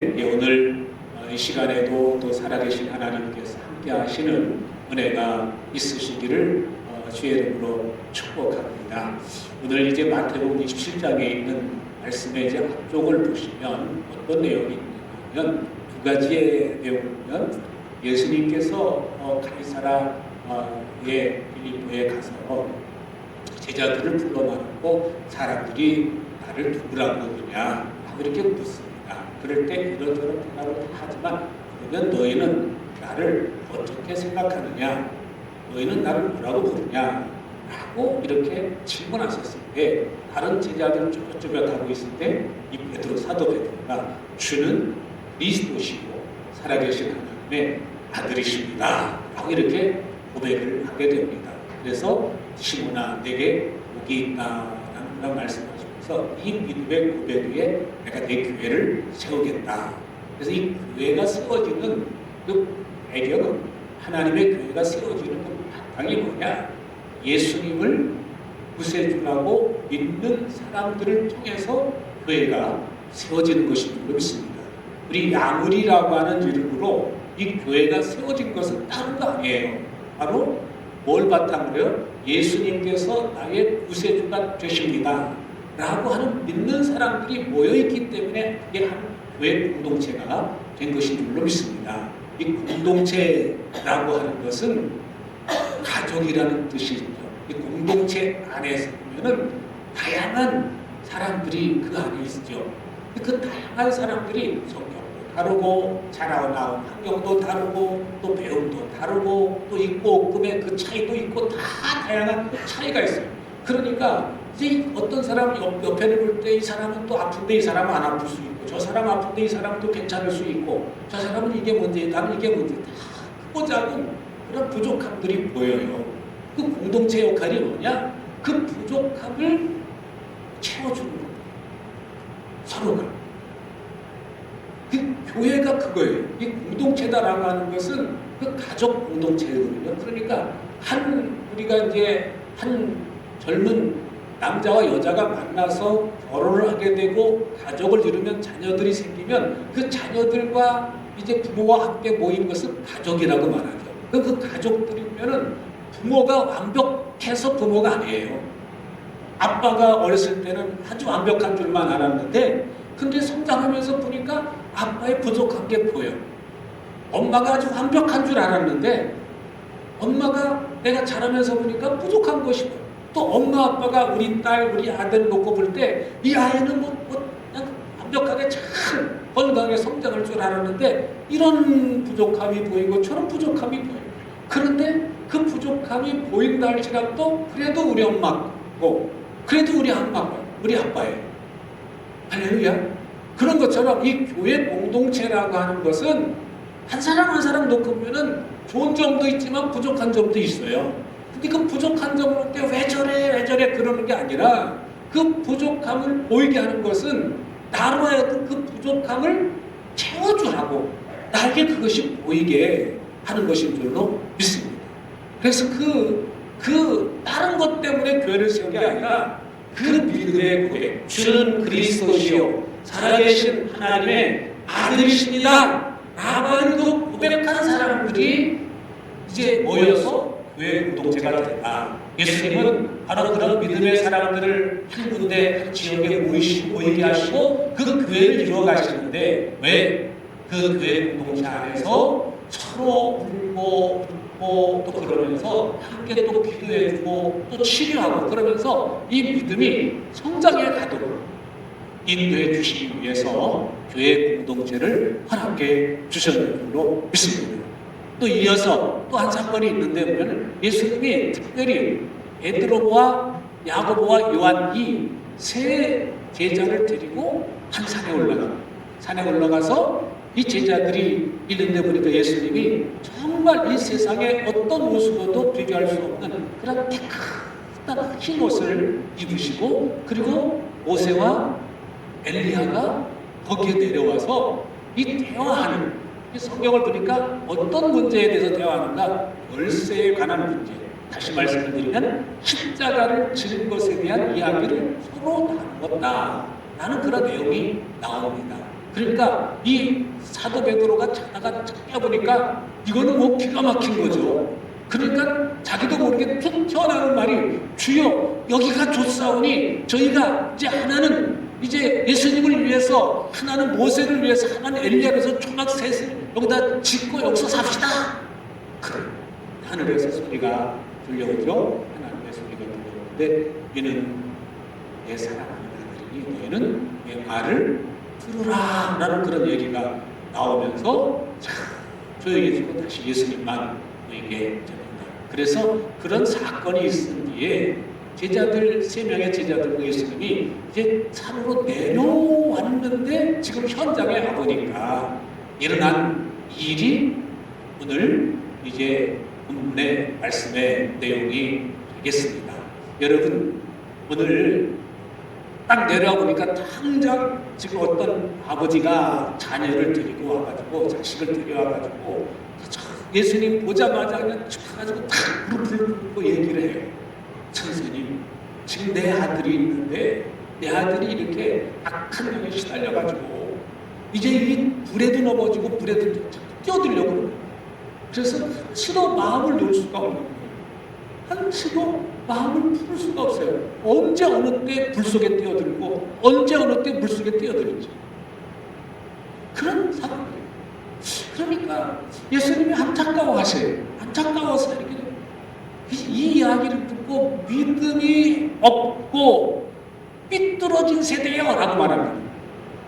오늘 이 시간에도 또 살아계신 하나님께서 함께 하시는 은혜가 있으시기를 주의 이름으로 축복합니다. 오늘 이제 마태복음 27장에 있는 말씀의 이제 앞쪽을 보시면 어떤 내용이 있냐면 두 가지의 내용이면 예수님께서 가이사라의 빌립보에 가서 제자들을 불러 말하고 사람들이 나를 누구라고 그러냐 이렇게 묻습니다. 그럴 때 이런저런 대답을 다 하지만 그러면 너희는 나를 어떻게 생각하느냐? 너희는 나를 뭐라고 부르냐? 라고 이렇게 질문하셨을 때 다른 제자들은 쪼뼛쪼뼛하고 있을 때 이 베드로 사도 베드로가 주는 그리스도시고 살아계신 하나님의 아들이십니다. 라고 이렇게 고백을 하게 됩니다. 그래서 시몬아 내게 복이 있다라는 그런 말씀하시면서 이 믿음의 고백 위에 내가 내 교회를 세우겠다. 그래서 이 교회가 세워지는 그 배경은 하나님의 교회가 세워지는 그 바탕이 뭐냐? 예수님을 구세주라고 믿는 사람들을 통해서 교회가 세워지는 것인 줄 믿습니다. 우리 야물이라고 하는 이름으로 이 교회가 세워진 것은 다른 거 아니에요. 바로 뭘 바탕으로요? 예수님께서 나의 구세주가 되십니다. 라고 하는 믿는 사람들이 모여있기 때문에 이게 한 교회 공동체가 된 것인 줄로 믿습니다. 이 공동체라고 하는 것은 가족이라는 뜻이죠. 이 공동체 안에서 보면은 다양한 사람들이 그 안에 있죠. 그 다양한 사람들이 성격도 다르고 자라나온 환경도 다르고 또 배움도 다르고 또 있고 꿈의 그 차이도 있고 다 다양한 차이가 있어요. 그러니까 이제 어떤 사람 옆에를 볼 때 이 사람은 또 아픈데 이 사람은 안 아플 수 있고 저 사람 아픈데 이 사람은 또 괜찮을 수 있고 저 사람은 이게 문제 나는 이게 문제 다 크고 작은 그런 부족함들이 보여요. 그 공동체 역할이 뭐냐? 그 부족함을 채워주는 겁니다. 서로가. 그 교회가 그거예요. 이 공동체다라고 하는 것은 그 가족 공동체거든요. 그러니까 우리가 이제 한 젊은 남자와 여자가 만나서 결혼을 하게 되고 가족을 이루면 자녀들이 생기면 그 자녀들과 이제 부모와 함께 모인 것을 가족이라고 말하죠. 그 가족들이면은 부모가 완벽해서 부모가 아니에요. 아빠가 어렸을 때는 아주 완벽한 줄만 알았는데 근데 성장하면서 보니까 아빠의 부족한 게 보여. 엄마가 아주 완벽한 줄 알았는데 엄마가 내가 자라면서 보니까 부족한 것이 보여. 또 엄마 아빠가 우리 딸 우리 아들 놓고 볼 때 이 아이는 그냥 완벽하게 잘 건강하게 성장할 줄 알았는데 이런 부족함이 보이고 저런 부족함이 보여요. 그런데 그 부족함이 보인다 할지라도 그래도 우리 엄마고 그래도 우리 엄마고 우리 아빠예요. 할렐루야. 그런 것처럼 이 교회 공동체라고 하는 것은 한 사람 한 사람 놓고 보면은 좋은 점도 있지만 부족한 점도 있어요. 근데 그 부족한 점을 볼 때 왜 저래 그러는 게 아니라 그 부족함을 보이게 하는 것은 나로 하여금 그 부족함을 채워주라고 나에게 그것이 보이게 하는 것인 줄로 믿습니다. 그래서 다른 것 때문에 교회를 세운 게 아니라 그 믿음의 고백, 주는 그리스도시요 살아계신 하나님의 아들이십니다 라고 하는 그 고백한 사람들이 이제 모여서 교회 공동체가 된다. 예수님은 바로 그런 믿음의 사람들을 한 군데 한 지역에 모이게 하시고 그 교회를 이루어 가시는데 왜 그 교회 공동체 안에서 서로 울고 또 그러면서 함께 또 기도해주고 또 치료하고 그러면서 이 믿음이 성장해 가도록 인도해 주시기 위해서 교회 공동체를 허락해 주셨는 줄로 믿습니다. 또 이어서 또 한 사건이 있는데 보면 예수님이 특별히 베드로와 야고보와 요한 이 세 제자를 데리고 한 산에 올라가서 이 제자들이 있는데 보니까 예수님이 정말 이 세상에 어떤 옷으로도 비교할 수 없는 그런 깨끗한 흰 옷을 입으시고 그리고 모세와 엘리야가 거기에 내려와서 이 대화하는 이 성경을 보니까 어떤 문제에 대해서 대화하는가? 열쇠에 관한 문제. 다시 말씀을 드리면 십자가를 지는 것에 대한 이야기를 서로 나누었다 라는 그런 내용이 나옵니다. 그러니까 이 사도 베드로가 자다가 찾아보니까 이거는 뭐 기가 막힌 거죠. 그러니까 자기도 모르게 툭 튀어나오는 말이 주여 여기가 좋사오니 저희가 이제 하나는 이제 예수님을 위해서 하나는 모세를 위해서 하나는 엘리야에서 초막 셋을 여기다 짓고 여기서 삽시다. 그래 하늘에서 소리가 들려오죠. 하나님의 소리가 들려오는데 이는 내 사랑하는 아들이니 너희는 내 말을 들으라 라는 그런 얘기가 나오면서 자, 조용해지고 다시 예수님만 너에게 전한다. 그래서 그런 사건이 있은 뒤에 제자들 3명의 제자들과 예수님이 이제 산으로 내려왔는데 지금 현장에 가보니까 일어난 일이 오늘 이제 본문의 말씀의 내용이 되겠습니다. 여러분 오늘 딱 내려와 보니까 당장 지금 어떤 아버지가 자녀를 데리고 와가지고 자식을 데려와가지고 예수님 보자마자 그냥 쭉 가지고 탁 무릎을 꿇고 얘기를 해요. 선생님 지금 내 아들이 있는데 내 아들이 이렇게 악한 병에 시달려가지고 이제 이 불에도 넘어지고 불에도 뛰어들려고 그래요. 그래서 한치도 마음을 놓을 수가 없는 거예요. 한치도 마음을 풀 수가 없어요. 언제 어느 때 불 속에 뛰어들고 언제 어느 때 물 속에 뛰어들었지. 그런 상황이에요. 그러니까 예수님이 안타까워하세요. 안타까워서 이렇게 이 이야기를 듣고 믿음이 없고 삐뚤어진 세대요라고 말합니다.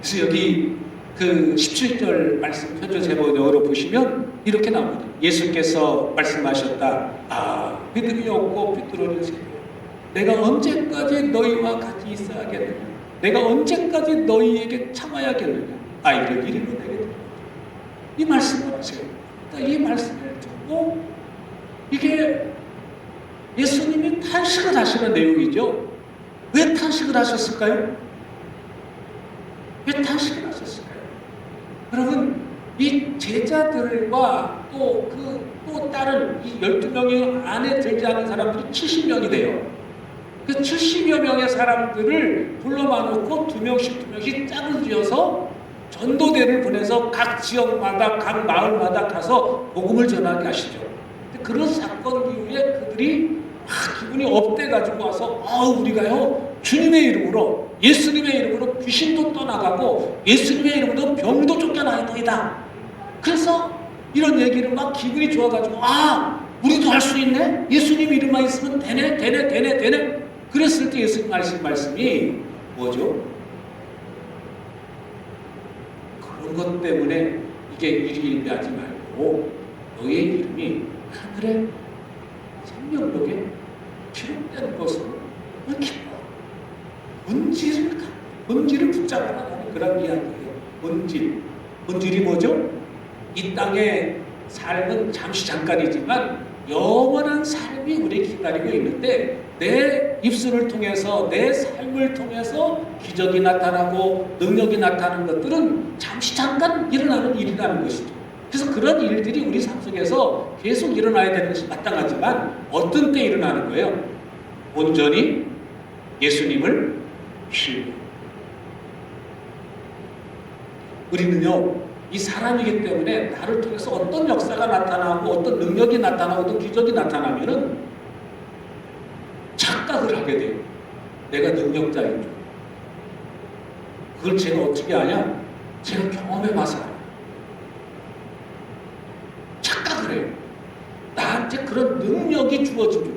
그래서 여기 그 17절 말씀 표준 세번역으로 보시면 이렇게 나옵니다. 예수께서 말씀하셨다. 아, 믿음이 없고 삐뚤어진 세대. 내가 언제까지 너희와 같이 있어야겠느냐? 내가 언제까지 너희에게 참아야겠느냐? 아, 이런 일이 되겠다. 이 말씀을 하세요. 이 말씀을 듣고 이게 예수님이 탄식을 하시는 내용이죠. 왜 탄식을 하셨을까요? 왜 탄식을 하셨을까요? 여러분, 이 제자들과 또 다른 이 12명이 안에 들지 않은 사람들이 70명이 돼요. 그 70여 명의 사람들을 불러만놓고 2명씩 짝을 지어서 전도대를 보내서 각 지역마다 각 마을마다 가서 복음을 전하게 하시죠. 그런 사건 이후에 그들이 기분이 업돼가지고 와서 우리가요 주님의 이름으로 예수님의 이름으로 귀신도 떠나가고 예수님의 이름으로 병도 쫓겨나이다. 그래서 이런 얘기를 막 기분이 좋아가지고 우리도 할 수 있네? 예수님 이름만 있으면 되네. 그랬을 때 예수님 하신 말씀이 뭐죠? 그런 것 때문에 이게 일희일비하지 말고 너의 이름이 하늘의 생명록에 기록된 것으로 기뻐. 본질을 붙잡아라는 그런 이야기예요. 본질이 뭐죠? 이 땅의 삶은 잠시 잠깐이지만 영원한 삶이 우리 기다리고 있는데 내 입술을 통해서 내 삶을 통해서 기적이 나타나고 능력이 나타나는 것들은 잠시 잠깐 일어나는 일이라는 것이죠. 그래서 그런 일들이 우리 삶 속에서 계속 일어나야 되는 것이 마땅하지만 어떤 때 일어나는 거예요? 온전히 예수님을 신뢰. 우리는요 이 사람이기 때문에 나를 통해서 어떤 역사가 나타나고 어떤 능력이 나타나고 어떤 기적이 나타나면은 착각을 하게 돼요. 내가 능력자인 줄. 그걸 제가 어떻게 아냐? 제가 경험해봐서 알아요. 착각을 해요. 나한테 그런 능력이 주어진 줄.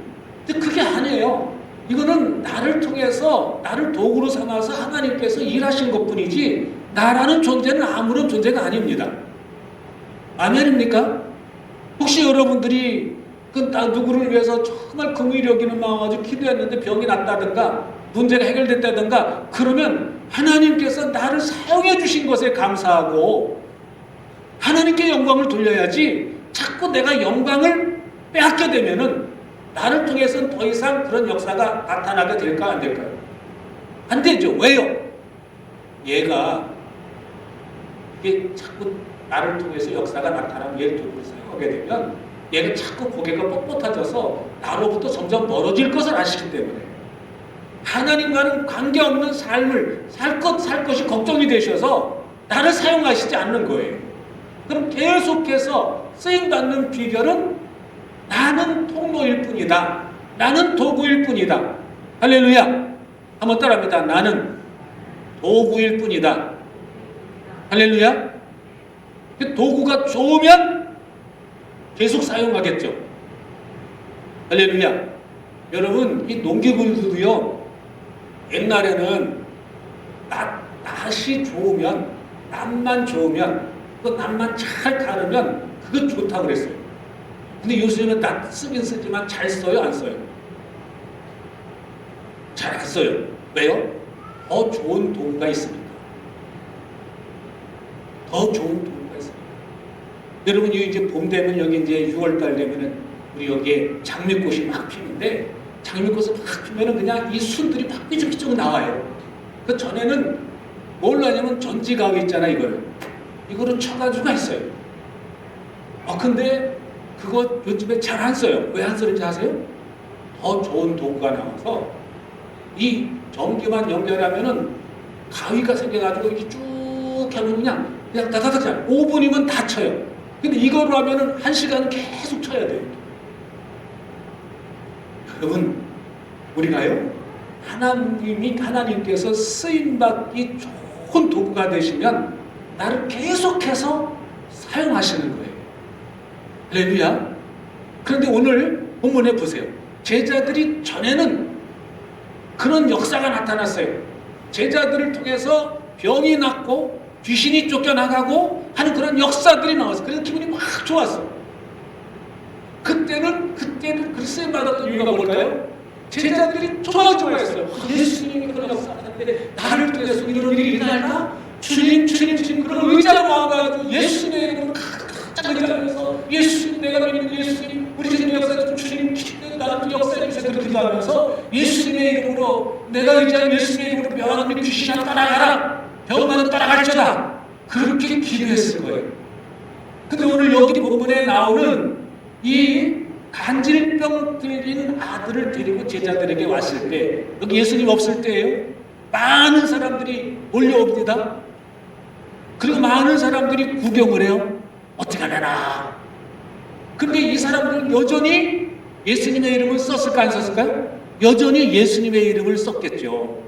근데 그게 아니에요. 이거는 나를 통해서 나를 도구로 삼아서 하나님께서 일하신 것뿐이지 나라는 존재는 아무런 존재가 아닙니다. 아멘입니까? 혹시 여러분들이 누구를 위해서 정말 긍휼히 여기는 마음 가지고 기도했는데 병이 낫다든가 문제가 해결됐다든가 그러면 하나님께서 나를 사용해 주신 것에 감사하고 하나님께 영광을 돌려야지 자꾸 내가 영광을 빼앗게 되면은 나를 통해서는 더 이상 그런 역사가 나타나게 될까 안 될까요? 안 되죠. 왜요? 얘가 이게 자꾸 나를 통해서 역사가 나타나고 얘를 도구로 사용하게 되면 얘가 자꾸 고개가 뻣뻣해져서 나로부터 점점 멀어질 것을 아시기 때문에 하나님과는 관계없는 삶을 살 것이 걱정이 되셔서 나를 사용하시지 않는 거예요. 그럼 계속해서 쓰임받는 비결은 나는 통로일 뿐이다. 나는 도구일 뿐이다. 할렐루야. 한번 따라합니다. 나는 도구일 뿐이다. 할렐루야. 도구가 좋으면 계속 사용하겠죠. 할렐루야. 여러분, 이 농기구들도요, 옛날에는 낫이 좋으면, 낫만 좋으면, 그 낫만 잘 가르면 그거 좋다고 그랬어요. 근데 요즘은 낫 쓰긴 쓰지만 잘 써요, 안 써요? 잘 안 써요. 왜요? 더 좋은 도구가 있으니까. 더 좋은 도구가 있으니까. 여러분, 이제 봄 되면 여기 이제 6월달 되면은 우리 여기에 장미꽃이 막 피는데, 장미꽃을 막 피면은 그냥 이 순들이 막 삐죽삐죽 나와요. 그 전에는 뭘로 하냐면 전지가위 있잖아, 이거를 쳐가지고 했어요. 근데 그거 요즘에 잘 안 써요. 왜 안 쓰는지 아세요? 더 좋은 도구가 나와서 이 전기만 연결하면은 가위가 생겨가지고 이렇게 쭉 하면 그냥 다다닥 5분이면 다 쳐요. 근데 이거로 하면은 1시간은 계속 쳐야 돼요. 여러분, 우리가요, 하나님께서 쓰임받기 좋은 도구가 되시면 나를 계속해서 사용하시는 거예요. 할렐루야. 그런데 오늘 본문에 보세요. 제자들이 전에는 그런 역사가 나타났어요. 제자들을 통해서 병이 낫고 귀신이 쫓겨나가고 하는 그런 역사들이 나왔어요. 그래서 기분이 막 좋았어. 그때는 그 쓰임받았던 이유가 뭘까요? 제자들이 좋아했어요. 예수님이 그런 역사를 하는데 나를 통해서 이런 일이 일어날까? 주님 그런 의자로 와가지고 예수님의 이름으로 탁탁 의자하면서 예수님, 내가 믿는 예수님, 우리 집 역사에서 주님 나를 역사해 주세요. 그렇게 기도하면서 예수님의 이름으로, 내가 의지한 예수님의 이름으로 병하는 귀신아 떠나가라, 병만은 떠나갈지어다, 그렇게 기도했을 거예요. 근데 오늘 여기 본문에 나오는 이 간질병 들린 아들을 데리고 제자들에게 왔을 때, 여기 예수님 없을 때예요. 많은 사람들이 몰려옵니다. 그리고 많은 사람들이 구경을 해요. 어떻게 하려나. 근데 이 사람들은 여전히 예수님의 이름을 썼을까 안 썼을까요? 여전히 예수님의 이름을 썼겠죠.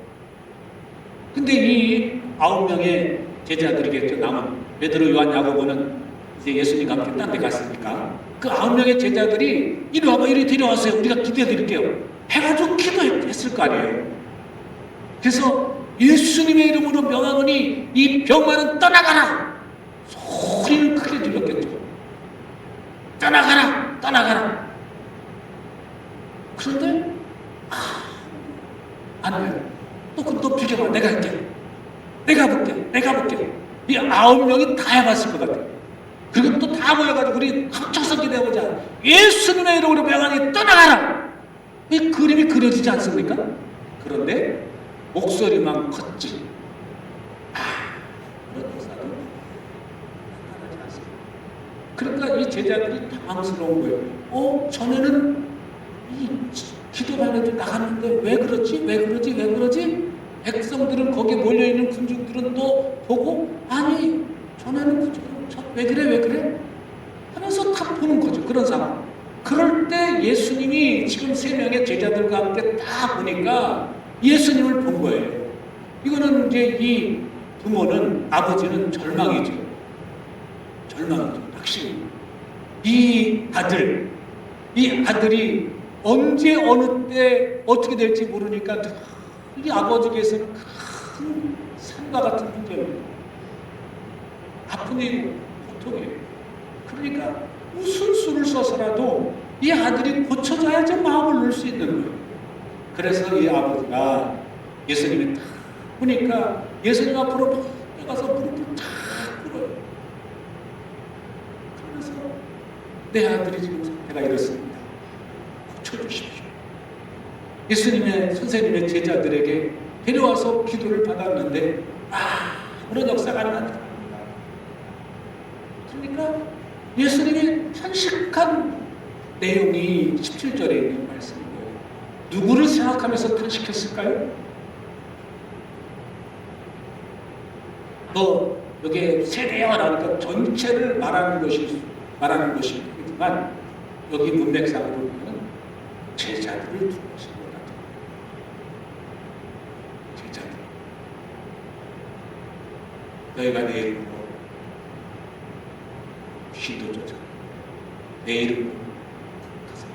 근데 이 9명의 제자들이겠죠. 남은 베드로, 요한, 야고보는 이제 예수님과 함께 딴 데 갔으니까 그 9명의 제자들이 이리 와봐, 이리 데려왔어요. 우리가 기도해드릴게요. 해가지고 기도했을 거 아니에요. 그래서 예수님의 이름으로 명하노니 이 병만은 떠나가라, 소리를 크게 질렀겠죠. 떠나가라, 떠나가라. 그런데 안 돼요. 또 비켜봐. 내가 할게. 내가 볼게. 이 9명이 다 해봤을 것 같아요. 그리고 또 다 모여가지고 우리 합쳐서 기대해보자. 예수님의 이름으로 명하니 떠나가라. 이 그림이 그려지지 않습니까? 그런데 목소리만 컸지. 그런 역사도 나타나지 않습니다. 그러니까 이 제자들이 당황스러운 거예요. 전에는 이 기도만 해도 나갔는데 왜 그러지? 백성들은 거기에 몰려있는 군중들은 또 보고, 아니 전에는 왜 그래? 하면서 다 보는 거죠. 그런 상황. 그럴 때 예수님이 지금 3명의 제자들과 함께 딱 보니까 예수님을 본 거예요. 이거는 이제 이 부모는, 아버지는 절망이죠. 낙심. 이 아들이 언제 어느 때 어떻게 될지 모르니까 이 아버지께서는 큰 산과 같은 문제입니다. 아픈 일이 고통이에요. 그러니까 무슨 수를 써서라도 이 아들이 고쳐져야지 마음을 놓을 수 있는 거예요. 그래서 이 아버지가 예수님이 딱 보니까 예수님 앞으로 막 가서 무릎을 탁 꿇어요. 그러면서 내 아들이 지금 상태가 이렇습니다. 고쳐주십시오. 예수님의 선생님의 제자들에게 데려와서 기도를 받았는데 그런 역사가 나타납니다. 그러니까 예수님이 탄식한 내용이 17절에 있는 말씀이에요. 누구를 생각하면서 탄식했을까요? 너 여기에 세대화라니까 전체를 말하는 것이지만 여기 문맥상으로 보면 제자들을 두는 것입니다. 제자들. 너희가 내 이름으로 귀도 쫓아 내 이름으로 가서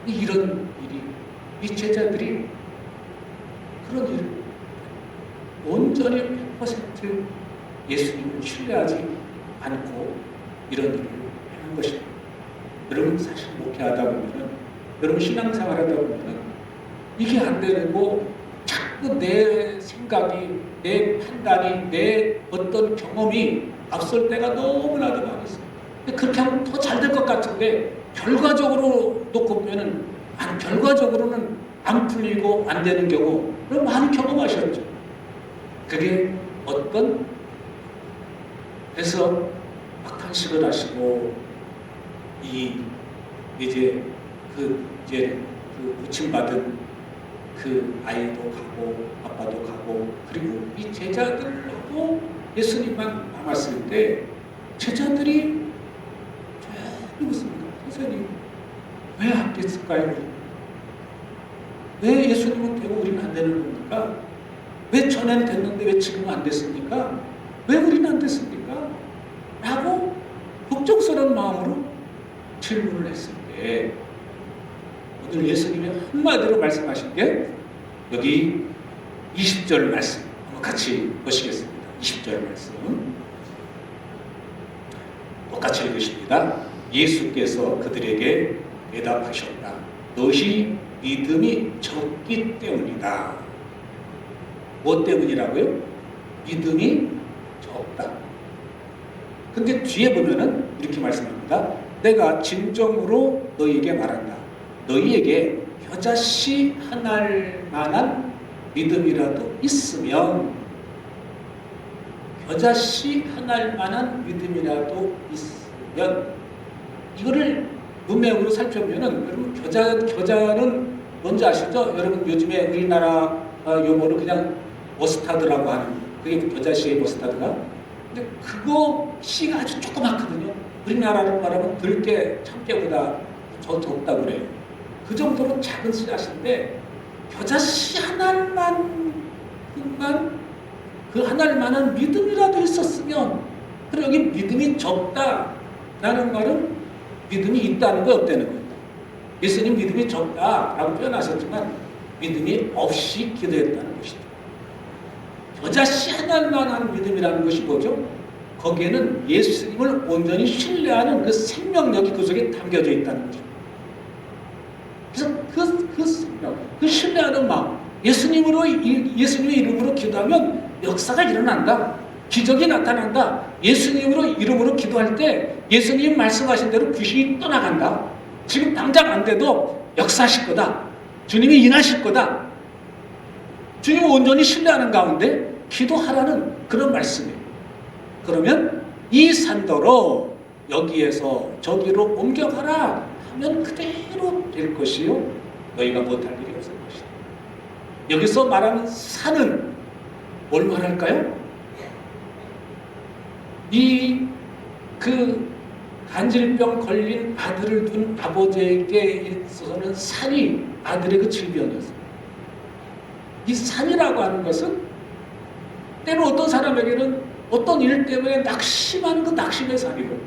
이런 일이 이 제자들이 그런 일을 온전히 100% 예수님을 신뢰하지 않고 이런 일을 하는 것입니다. 여러분 사실 목회하다 보면은 여러분 신앙생활 하다 보면은 이게 안 되고 자꾸 내 생각이 내 판단이 내 어떤 경험이 앞설 때가 너무나도 많이 있어요. 근데 그렇게 하면 더 잘 될 것 같은데 결과적으로 놓고 보면은 결과적으로는 안 풀리고 안 되는 경우 많이 경험하셨죠. 그게 어떤 그래서 막탄식을 하시고 이제 그 고침받은 그 아이도 가고 아빠도 가고 그리고 이 제자들하고 예수님만 남았을 때 제자들이 조용히 묻습니다. 선생님 왜 안 됐을까요? 왜 예수님은 되고 우리는 안 되는 겁니까? 왜 전에는 됐는데 왜 지금은 안 됐습니까? 왜 우리는 안 됐습니까? 라고 걱정스러운 마음으로 질문을 했을 때 오늘 예수님이 한마디로 말씀하신 게 여기 20절 말씀 한번 같이 보시겠습니다. 20절 말씀 똑같이 읽으십니다. 예수께서 그들에게 대답하셨다. 너희 믿음이 적기 때문이다. 뭐 때문이라고요? 믿음이 적다. 근데 뒤에 보면은 이렇게 말씀합니다. 내가 진정으로 너희에게 말한다. 너희에게 겨자씨 하나할 만한 믿음이라도 있으면 겨자씨 하나할 만한 믿음이라도 있으면 이거를 문맥으로 살펴보면은 여러분 겨자는 뭔지 아시죠? 여러분 요즘에 우리나라 용어로 그냥 머스타드라고 하는 그게 겨자씨의 머스타드가 근데 그거 씨가 아주 조그맣거든요. 우리나라로 말하면 들깨, 참깨보다 더 적다고 그래요. 그 정도로 작은 씨앗인데 겨자씨 하나만 그 하나를 만한 믿음이라도 있었으면 그리고 여기 믿음이 적다라는 말은 믿음이 있다는 거 없다는 거예요. 예수님 믿음이 적다라고 표현하셨지만 믿음이 없이 기도했다는 것이죠. 겨자씨 하나만 한 믿음이라는 것이 뭐죠? 거기에는 예수님을 온전히 신뢰하는 그 생명력이 그 속에 담겨져 있다는 거죠. 그래서 그 생명, 그 신뢰하는 마음, 예수님의 이름으로 기도하면 역사가 일어난다. 기적이 나타난다. 예수님으로 이름으로 기도할 때 예수님 말씀하신 대로 귀신이 떠나간다. 지금 당장 안 돼도 역사하실 거다. 주님이 일하실 거다. 주님을 온전히 신뢰하는 가운데 기도하라는 그런 말씀이에요. 그러면 이 산더러 여기에서 저기로 옮겨가라 하면 그대로 될 것이요 너희가 못할 일이 없을 것이다. 여기서 말하는 산은 뭘 말할까요? 그 간질병 걸린 아들을 둔 아버지에게 있어서는 산이 아들의 그 질병이었습니다. 이 산이라고 하는 것은 때로 어떤 사람에게는 어떤 일 때문에 낙심하는 그 낙심의 산이고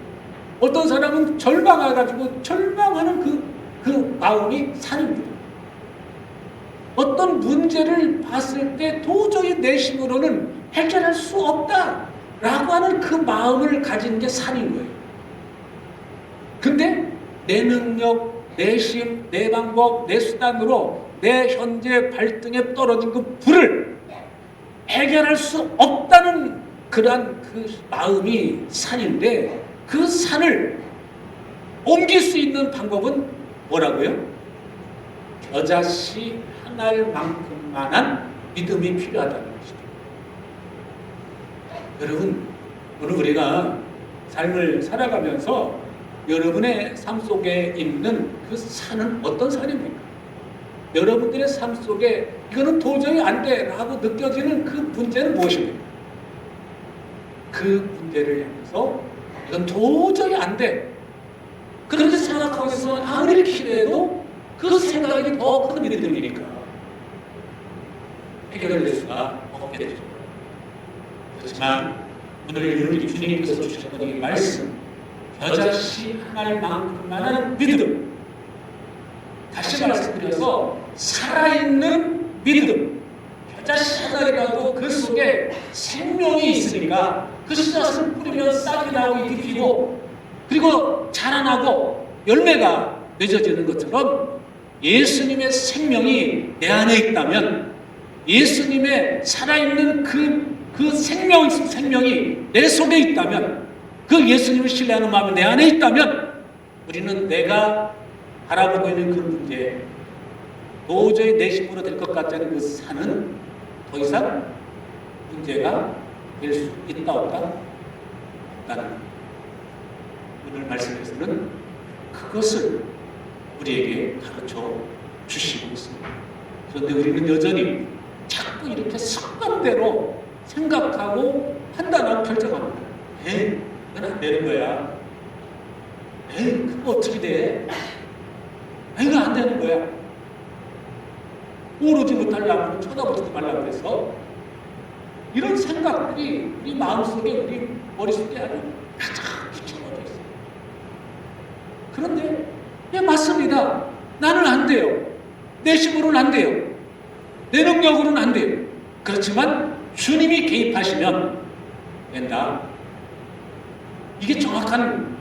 어떤 사람은 절망해가지고 절망하는 그 마음이 산입니다. 어떤 문제를 봤을 때 도저히 내 힘으로는 해결할 수 없다라고 하는 그 마음을 가진 게 산인 거예요. 근데 내 능력, 내 힘, 내 방법, 내 수단으로 내 현재 발등에 떨어진 그 불을 해결할 수 없다는 그러한 그 마음이 산인데 그 산을 옮길 수 있는 방법은 뭐라고요? 겨자씨 하나만큼만한 믿음이 필요하다는 것이죠. 여러분, 오늘 우리가 삶을 살아가면서 여러분의 삶 속에 있는 그 산은 어떤 산입니까? 여러분들의 삶 속에 이거는 도저히 안 돼 라고 느껴지는 그 문제는 무엇입니까? 그 문제를 향해서 이건 도저히 안 돼. 그렇게 생각하고 있으면 아무리 기도해도 그 생각이 더 큰 믿음이니까 해결될 수가 없게 되죠. 그렇지만 오늘 우리 주님께서 주셨던 이 말씀, 겨자씨 하나만큼만한 믿음, 다시 말씀드려서 살아있는 믿음, 겨자씨 하나이라도 그 속에 생명이 있으니까 그 씨앗을 뿌리면 싹이 나고 잎이 피고 그리고 자라나고 열매가 맺어지는 것처럼 예수님의 생명이 내 안에 있다면, 예수님의 살아있는 그 생명이 내 속에 있다면, 그 예수님을 신뢰하는 마음이 내 안에 있다면 우리는 내가 바라보고 있는 그 문제, 도저히 내 힘으로 될 것 같지 않은 그 산은 더 이상 문제가 될 수 있다 없다? 없다는 오늘 말씀에서는 그것을 우리에게 가르쳐 주시고 있습니다. 그런데 우리는 여전히 자꾸 이렇게 습관대로 생각하고 판단하고 결정합니다. 에이, 그건 안 되는 거야. 에이, 그거 어떻게 돼? 에이, 이거 안 되는 거야. 오르지 못하려면 쳐다보지 말라고 그래서 이런 생각들이 우리 마음속에, 우리 머릿속에 아주 가장 붙여져 있어요. 그런데 예, 맞습니다. 나는 안 돼요. 내 힘으로는 안 돼요. 내 능력으로는 안 돼요. 그렇지만 주님이 개입하시면 된다. 이게 정확한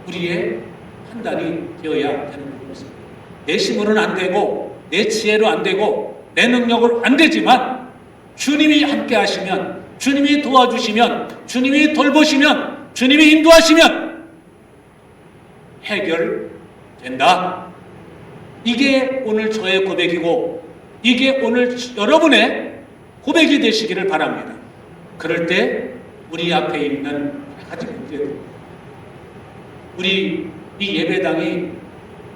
우리의 판단이 되어야 되는 것입니다. 내 힘으로는 안 되고 내 지혜로 안 되고 내 능력으로 안 되지만 주님이 함께 하시면, 주님이 도와주시면, 주님이 돌보시면, 주님이 인도하시면 해결된다. 이게 오늘 저의 고백이고 이게 오늘 여러분의 고백이 되시기를 바랍니다. 그럴 때 우리 앞에 있는 여러 가지 문제들, 우리 이 예배당이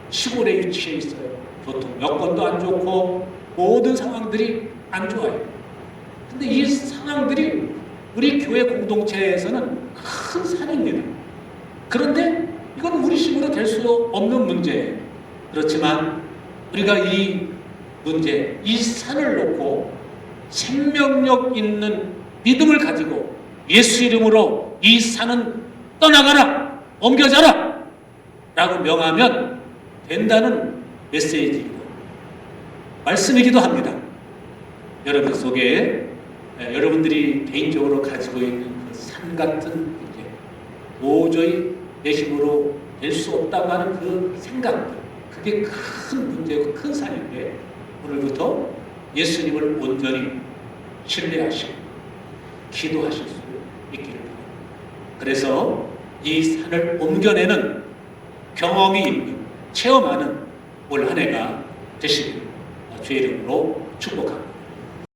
시골에 위치해 있어요. 교통 여건도 안 좋고 모든 상황들이 안 좋아요. 근데 이 상황들이 우리 교회 공동체에서는 큰 산입니다. 그런데 이건 우리 힘으로 될 수 없는 문제예요. 그렇지만 우리가 이 문제, 이 산을 놓고 생명력 있는 믿음을 가지고 예수 이름으로 이 산은 떠나가라, 옮겨져라 라고 명하면 된다는 메시지이고 말씀이기도 합니다. 여러분 속에 여러분들이 개인적으로 가지고 있는 그 산 같은 문제, 도저히 내 힘으로 낼 수 없다고 하는 그 생각들, 그게 큰 문제고 큰 산인데 오늘부터 예수님을 온전히 신뢰하시고 기도하실 수 있기를 바랍니다. 그래서 이 산을 옮겨내는 경험이 있는, 체험하는 올 한 해가 되시길 주의 이름으로 축복합니다.